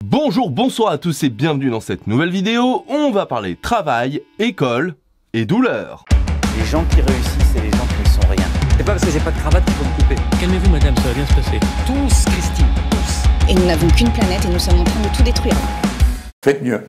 Bonjour, bonsoir à tous et bienvenue dans cette nouvelle vidéo. On va parler travail, école et douleur. Les gens qui réussissent et les gens qui ne sont rien. C'est pas parce que j'ai pas de cravate qu'il faut me couper. Calmez-vous madame, ça va bien se passer. Tous, Christine, tous. Et nous n'avons qu'une planète et nous sommes en train de tout détruire. Faites mieux.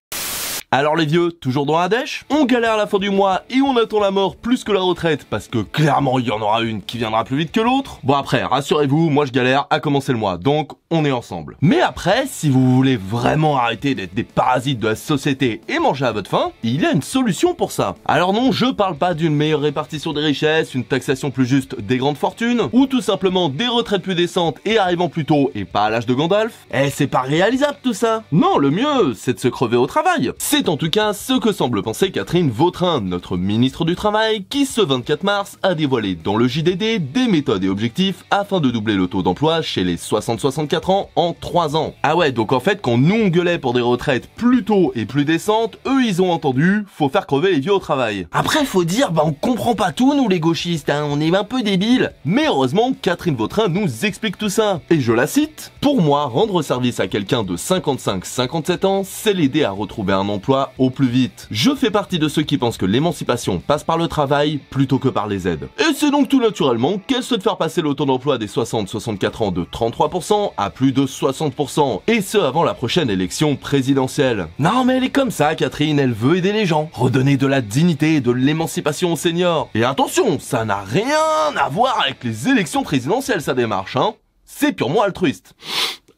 Alors les vieux, toujours dans la dèche? On galère à la fin du mois et on attend la mort plus que la retraite parce que clairement il y en aura une qui viendra plus vite que l'autre. Bon après, rassurez-vous, moi je galère à commencer le mois, donc on est ensemble. Mais après, si vous voulez vraiment arrêter d'être des parasites de la société et manger à votre faim, il y a une solution pour ça. Alors non, je parle pas d'une meilleure répartition des richesses, une taxation plus juste des grandes fortunes, ou tout simplement des retraites plus décentes et arrivant plus tôt et pas à l'âge de Gandalf. Eh, c'est pas réalisable tout ça. Non, le mieux, c'est de se crever au travail. C'est en tout cas ce que semble penser Catherine Vautrin, notre ministre du Travail, qui ce 24 mars a dévoilé dans le JDD des méthodes et objectifs afin de doubler le taux d'emploi chez les 60-64 ans en 3 ans. Ah ouais, donc en fait quand nous on gueulait pour des retraites plus tôt et plus décentes, eux ils ont entendu, faut faire crever les vieux au travail. Après faut dire, on comprend pas tout nous les gauchistes, on est un peu débiles. Mais heureusement Catherine Vautrin nous explique tout ça. Et je la cite, pour moi rendre service à quelqu'un de 55-57 ans, c'est l'aider à retrouver un emploi au plus vite. Je fais partie de ceux qui pensent que l'émancipation passe par le travail plutôt que par les aides. Et c'est donc tout naturellement qu'elle souhaite faire passer le taux d'emploi des 60-64 ans de 33% à plus de 60%, et ce avant la prochaine élection présidentielle. Non mais elle est comme ça Catherine, elle veut aider les gens, redonner de la dignité et de l'émancipation aux seniors. Et attention, ça n'a rien à voir avec les élections présidentielles sa démarche, hein. C'est purement altruiste.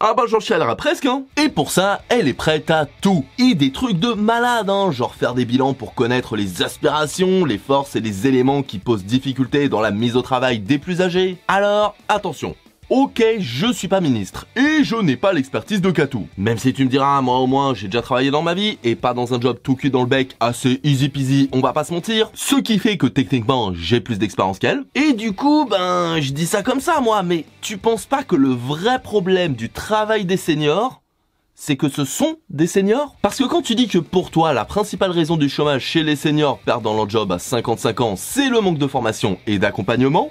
Ah bah j'en chialerai presque hein. Et pour ça, elle est prête à tout. Et des trucs de malade hein, genre faire des bilans pour connaître les aspirations, les forces et les éléments qui posent difficulté dans la mise au travail des plus âgés. Alors, attention. Ok, je suis pas ministre, et je n'ai pas l'expertise de Catou. Même si tu me diras, moi au moins j'ai déjà travaillé dans ma vie, et pas dans un job tout cuit dans le bec, assez easy peasy, on va pas se mentir. Ce qui fait que techniquement, j'ai plus d'expérience qu'elle. Et du coup, je dis ça comme ça moi, mais tu penses pas que le vrai problème du travail des seniors, c'est que ce sont des seniors? Parce que quand tu dis que pour toi, la principale raison du chômage chez les seniors perdant leur job à 55 ans, c'est le manque de formation et d'accompagnement,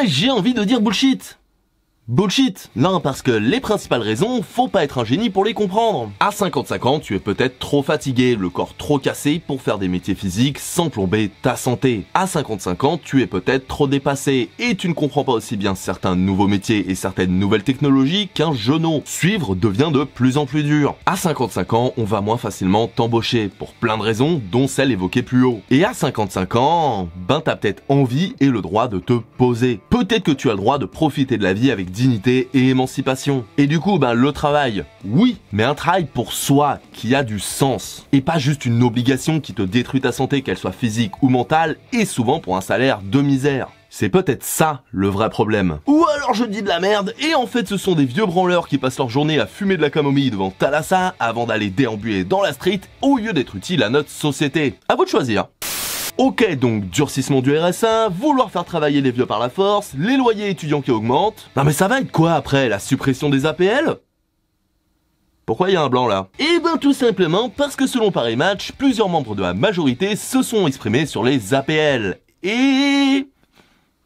j'ai envie de dire bullshit. Bullshit. Non, parce que les principales raisons, faut pas être un génie pour les comprendre. À 55 ans, tu es peut-être trop fatigué, le corps trop cassé pour faire des métiers physiques sans plomber ta santé. À 55 ans, tu es peut-être trop dépassé et tu ne comprends pas aussi bien certains nouveaux métiers et certaines nouvelles technologies qu'un genou. Suivre devient de plus en plus dur. À 55 ans, on va moins facilement t'embaucher pour plein de raisons, dont celle évoquée plus haut. Et à 55 ans, t'as peut-être envie et le droit de te poser. Peut-être que tu as le droit de profiter de la vie avec dignité et émancipation. Et du coup, le travail, oui, mais un travail pour soi, qui a du sens. Et pas juste une obligation qui te détruit ta santé, qu'elle soit physique ou mentale, et souvent pour un salaire de misère. C'est peut-être ça, le vrai problème. Ou alors je dis de la merde, et en fait ce sont des vieux branleurs qui passent leur journée à fumer de la camomille devant Thalassa, avant d'aller déambuler dans la street, au lieu d'être utiles à notre société. À vous de choisir. Ok, donc durcissement du RSA, vouloir faire travailler les vieux par la force, les loyers étudiants qui augmentent. Non mais ça va être quoi après, la suppression des APL? Pourquoi il y a un blanc là? Tout simplement parce que selon Paris Match, plusieurs membres de la majorité se sont exprimés sur les APL. Et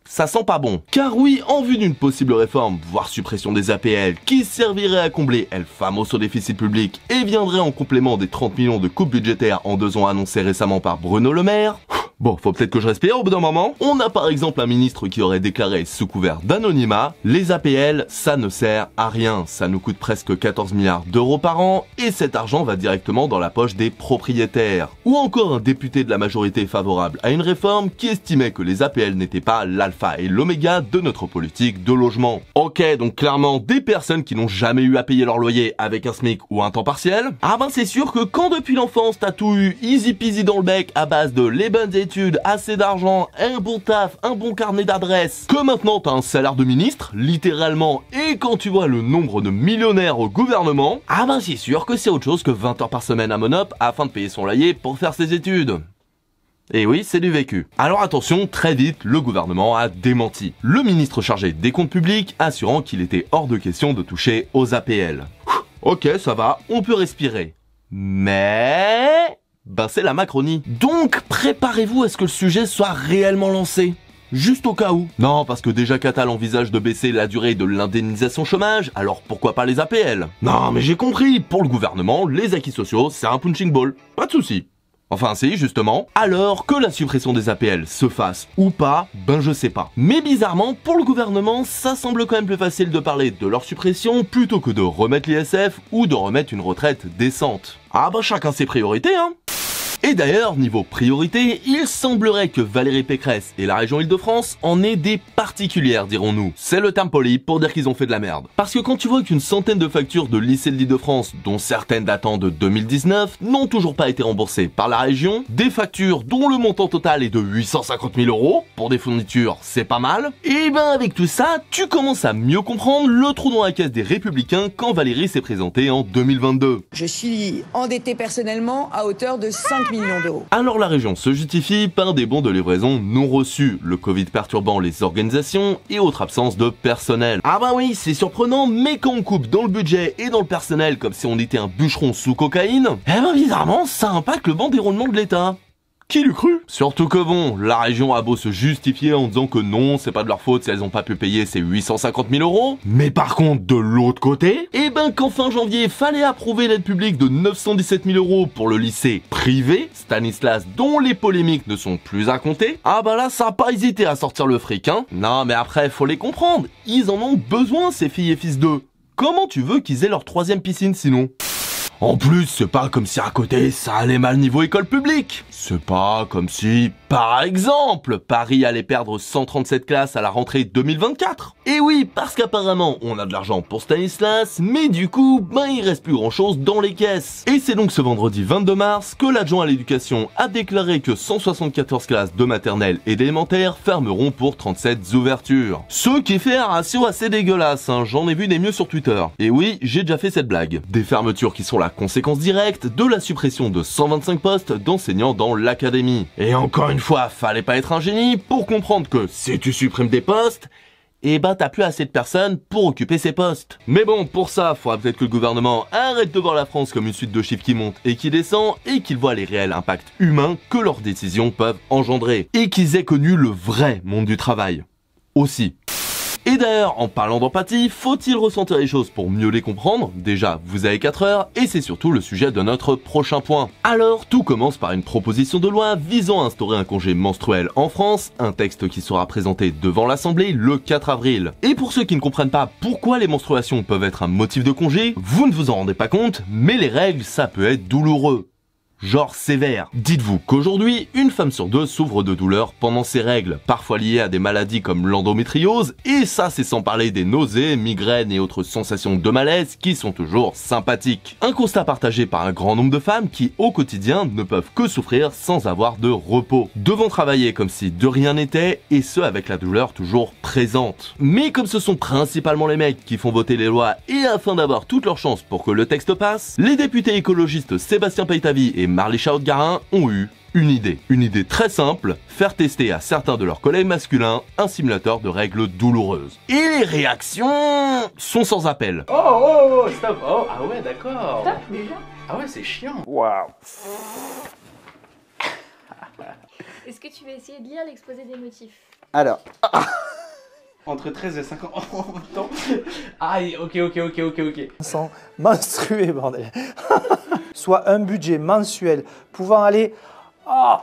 ça sent pas bon. Car oui, en vue d'une possible réforme, voire suppression des APL, qui servirait à combler El Famoso déficit public et viendrait en complément des 30 millions de coupes budgétaires en 2 ans annoncés récemment par Bruno Le Maire. Bon, faut peut-être que je respire au bout d'un moment. On a par exemple un ministre qui aurait déclaré sous couvert d'anonymat, les APL, ça ne sert à rien, ça nous coûte presque 14 milliards d'euros par an et cet argent va directement dans la poche des propriétaires. Ou encore un député de la majorité favorable à une réforme qui estimait que les APL n'étaient pas l'alpha et l'oméga de notre politique de logement. Ok, donc clairement des personnes qui n'ont jamais eu à payer leur loyer avec un SMIC ou un temps partiel. C'est sûr que quand depuis l'enfance t'as tout eu easy peasy dans le bec à base de les bonnes études, assez d'argent, un bon taf, un bon carnet d'adresses, que maintenant t'as un salaire de ministre, littéralement, et quand tu vois le nombre de millionnaires au gouvernement, c'est sûr que c'est autre chose que 20 heures par semaine à Monop afin de payer son loyer pour faire ses études. Et oui, c'est du vécu. Alors attention, très vite, le gouvernement a démenti. Le ministre chargé des comptes publics assurant qu'il était hors de question de toucher aux APL. Ok, ça va, on peut respirer. Mais c'est la Macronie. Donc préparez-vous à ce que le sujet soit réellement lancé. Juste au cas où. Non, parce que déjà Qatar envisage de baisser la durée de l'indemnisation chômage, alors pourquoi pas les APL? Non, mais j'ai compris, pour le gouvernement, les acquis sociaux, c'est un punching ball. Pas de souci. Enfin si, justement. Alors que la suppression des APL se fasse ou pas, ben je sais pas. Mais bizarrement, pour le gouvernement, ça semble quand même plus facile de parler de leur suppression plutôt que de remettre l'ISF ou de remettre une retraite décente. Ah bah chacun ses priorités, hein. Et d'ailleurs, niveau priorité, il semblerait que Valérie Pécresse et la région Île-de-France en aient des particulières, dirons-nous. C'est le terme poli pour dire qu'ils ont fait de la merde. Parce que quand tu vois qu'une centaine de factures de lycées de l'Île-de-France, dont certaines datant de 2019, n'ont toujours pas été remboursées par la région, des factures dont le montant total est de 850 000 €, pour des fournitures, c'est pas mal, et ben avec tout ça, tu commences à mieux comprendre le trou dans la caisse des Républicains quand Valérie s'est présentée en 2022. Je suis endetté personnellement à hauteur de 5 millions d'euros. Alors la région se justifie par des bons de livraison non reçus, le Covid perturbant les organisations et autre absence de personnel. Ah bah oui, c'est surprenant, mais quand on coupe dans le budget et dans le personnel comme si on était un bûcheron sous cocaïne, eh ben bizarrement ça impacte le bon déroulement de l'État. Qui l'eût cru? Surtout que bon, la région a beau se justifier en disant que non, c'est pas de leur faute si elles ont pas pu payer ces 850 000 €. Mais par contre, de l'autre côté, eh ben qu'en fin janvier, fallait approuver l'aide publique de 917 000 € pour le lycée privé, Stanislas, dont les polémiques ne sont plus à compter. Ah bah là, ça a pas hésité à sortir le fric, hein. Non mais après, faut les comprendre, ils en ont besoin ces filles et fils d'eux. Comment tu veux qu'ils aient leur 3e piscine sinon? En plus, c'est pas comme si à côté ça allait mal niveau école publique. C'est pas comme si, par exemple, Paris allait perdre 137 classes à la rentrée 2024. Et oui, parce qu'apparemment on a de l'argent pour Stanislas, mais du coup, ben il reste plus grand chose dans les caisses. Et c'est donc ce vendredi 22 mars que l'adjoint à l'éducation a déclaré que 174 classes de maternelle et d'élémentaire fermeront pour 37 ouvertures. Ce qui fait un ratio assez dégueulasse, hein. J'en ai vu des mieux sur Twitter. Et oui, j'ai déjà fait cette blague. Des fermetures qui sont la conséquence directe de la suppression de 125 postes d'enseignants dans l'académie. Et encore une fois, fallait pas être un génie pour comprendre que si tu supprimes des postes, et bah t'as plus assez de personnes pour occuper ces postes. Mais bon, pour ça, faudra peut-être que le gouvernement arrête de voir la France comme une suite de chiffres qui montent et qui descendent, et qu'ils voient les réels impacts humains que leurs décisions peuvent engendrer, et qu'ils aient connu le vrai monde du travail. Aussi. Et d'ailleurs, en parlant d'empathie, faut-il ressentir les choses pour mieux les comprendre? Déjà, vous avez 4 heures, et c'est surtout le sujet de notre prochain point. Alors, tout commence par une proposition de loi visant à instaurer un congé menstruel en France, un texte qui sera présenté devant l'Assemblée le 4 avril. Et pour ceux qui ne comprennent pas pourquoi les menstruations peuvent être un motif de congé, vous ne vous en rendez pas compte, mais les règles, ça peut être douloureux. Genre sévère. Dites-vous qu'aujourd'hui, une femme sur 2 souffre de douleurs pendant ses règles, parfois liées à des maladies comme l'endométriose, et ça c'est sans parler des nausées, migraines et autres sensations de malaise qui sont toujours sympathiques. Un constat partagé par un grand nombre de femmes qui, au quotidien, ne peuvent que souffrir sans avoir de repos, devant travailler comme si de rien n'était, et ce avec la douleur toujours présente. Mais comme ce sont principalement les mecs qui font voter les lois, et afin d'avoir toutes leurs chances pour que le texte passe, les députés écologistes Sébastien Paetavi et Marly Chaudgarin ont eu une idée très simple, faire tester à certains de leurs collègues masculins un simulateur de règles douloureuses. Et les réactions sont sans appel. Oh, stop. Oh, ah ouais, d'accord. Stop, déjà. Ah ouais, c'est chiant. Waouh. Est-ce que tu vas essayer de lire l'exposé des motifs? Alors. Entre 13 et 50 en même temps. Aïe, ok. Sans menstruer, bordel. Soit un budget mensuel pouvant aller... Oh.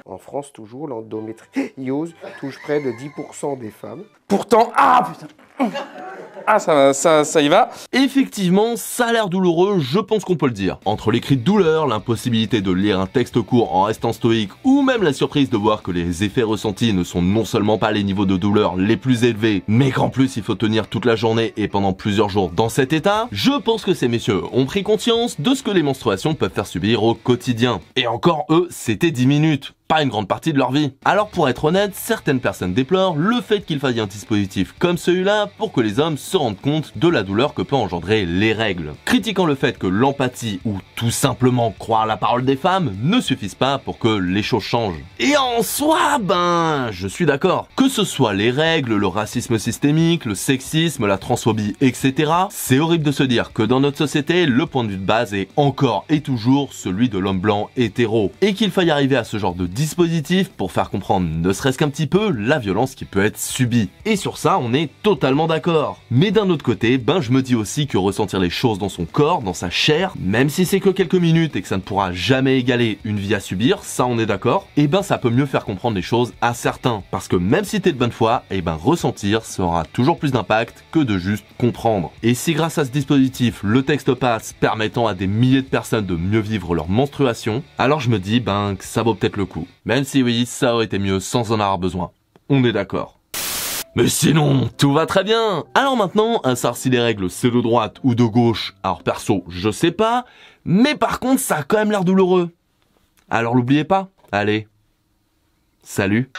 En France, toujours, l'endométriose touche près de 10% des femmes. Pourtant, ah putain. Ah, ça y va. Effectivement, ça a l'air douloureux, je pense qu'on peut le dire. Entre les cris de douleur, l'impossibilité de lire un texte court en restant stoïque, ou même la surprise de voir que les effets ressentis ne sont non seulement pas les niveaux de douleur les plus élevés, mais qu'en plus il faut tenir toute la journée et pendant plusieurs jours dans cet état, je pense que ces messieurs ont pris conscience de ce que les menstruations peuvent faire subir au quotidien. Et encore eux, c'était 10 minutes. Pas une grande partie de leur vie. Alors pour être honnête, certaines personnes déplorent le fait qu'il faille un dispositif comme celui-là pour que les hommes se rendent compte de la douleur que peut engendrer les règles. Critiquant le fait que l'empathie ou tout simplement croire la parole des femmes ne suffisent pas pour que les choses changent. Et en soi, ben, je suis d'accord. Que ce soit les règles, le racisme systémique, le sexisme, la transphobie, etc., c'est horrible de se dire que dans notre société, le point de vue de base est encore et toujours celui de l'homme blanc hétéro. Et qu'il faille arriver à ce genre de dispositif pour faire comprendre ne serait-ce qu'un petit peu la violence qui peut être subie. Et sur ça, on est totalement d'accord. Mais d'un autre côté, je me dis aussi que ressentir les choses dans son corps, dans sa chair, même si c'est que quelques minutes et que ça ne pourra jamais égaler une vie à subir, ça on est d'accord, ça peut mieux faire comprendre les choses à certains. Parce que même si t'es de bonne foi, ressentir ça aura toujours plus d'impact que de juste comprendre. Et si grâce à ce dispositif, le texte passe permettant à des milliers de personnes de mieux vivre leur menstruation, alors je me dis que ça vaut peut-être le coup. Même si oui, ça aurait été mieux sans en avoir besoin. On est d'accord. Mais sinon, tout va très bien. Alors maintenant, à savoir si les règles c'est de droite ou de gauche, alors perso, je sais pas, mais par contre ça a quand même l'air douloureux. Alors l'oubliez pas. Allez. Salut.